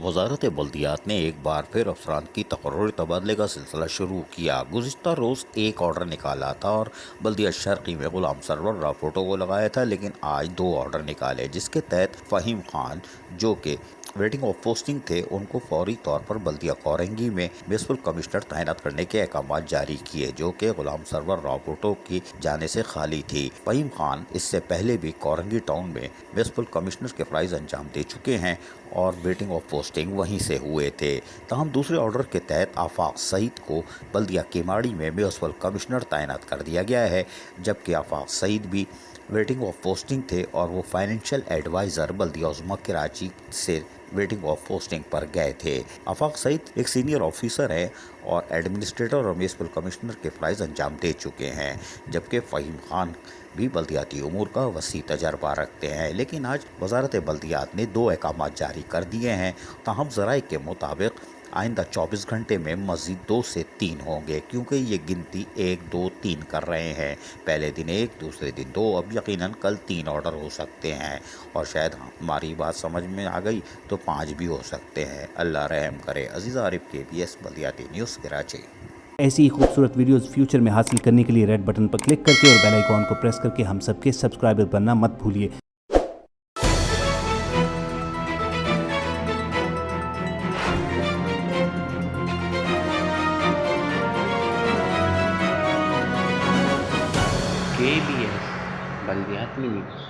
وزارت بلدیات نے ایک بار پھر افسران کی تقرری تبادلے کا سلسلہ شروع کیا۔ گزشتہ روز ایک آرڈر نکالا تھا اور بلدیہ شرقی میں غلام سرور راپورٹوں کو لگایا تھا، لیکن آج 2 آرڈر نکالے، جس کے تحت فہیم خان جو کہ ویٹنگ آف پوسٹنگ تھے، ان کو فوری طور پر بلدیہ کورنگی میں میونسپل کمشنر تعینات کرنے کے احکامات جاری کیے، جو کہ غلام سرور راپورٹوں کی جانے سے خالی تھی۔ فہیم خان اس سے پہلے بھی کورنگی ٹاؤن میں میونسپل کمشنر کے فرائض انجام دے چکے ہیں اور ویٹنگ آف پوسٹنگ وہیں سے ہوئے تھے۔ تاہم دوسرے آرڈر کے تحت آفاق سعید کو بلدیہ کیماڑی میں میونسپل کمشنر تعینات کر دیا گیا ہے، جبکہ آفاق سعید بھی ویٹنگ آف پوسٹنگ تھے اور وہ فائنینشیل ایڈوائزر بلدیہ عظمیٰ کراچی سے ویٹنگ آف پوسٹنگ پر گئے تھے۔ آفاق سعید ایک سینئر آفیسر ہیں اور ایڈمنسٹریٹر اور میونسپل کمشنر کے فرائض انجام دے چکے ہیں، جبکہ فہیم خان بھی بلدیاتی امور کا وسیع تجربہ رکھتے ہیں، لیکن آج وزارت بلدیات نے 2 احکامات جاری کر دیے ہیں۔ تاہم ذرائع کے مطابق آئندہ 24 گھنٹے میں مزید 2 سے 3 ہوں گے، کیونکہ یہ گنتی 1 2 3 کر رہے ہیں۔ پہلے دن 1، دوسرے دن 2، اب یقیناً کل 3 آرڈر ہو سکتے ہیں، اور شاید ہماری بات سمجھ میں آ گئی تو 5 بھی ہو سکتے ہیں۔ اللہ رحم کرے۔ عزیز عارف KBS بلدیاتی نیوز کراچی۔ ایسی ہی خوبصورت ویڈیوز فیوچر میں حاصل کرنے کے لیے ریڈ بٹن پر کلک کر کے اور بیل آئیکن کو پریس کر کے ہم سب کے سبسکرائبر بننا مت بھولیے۔ KBS بلدیاتی نیوز۔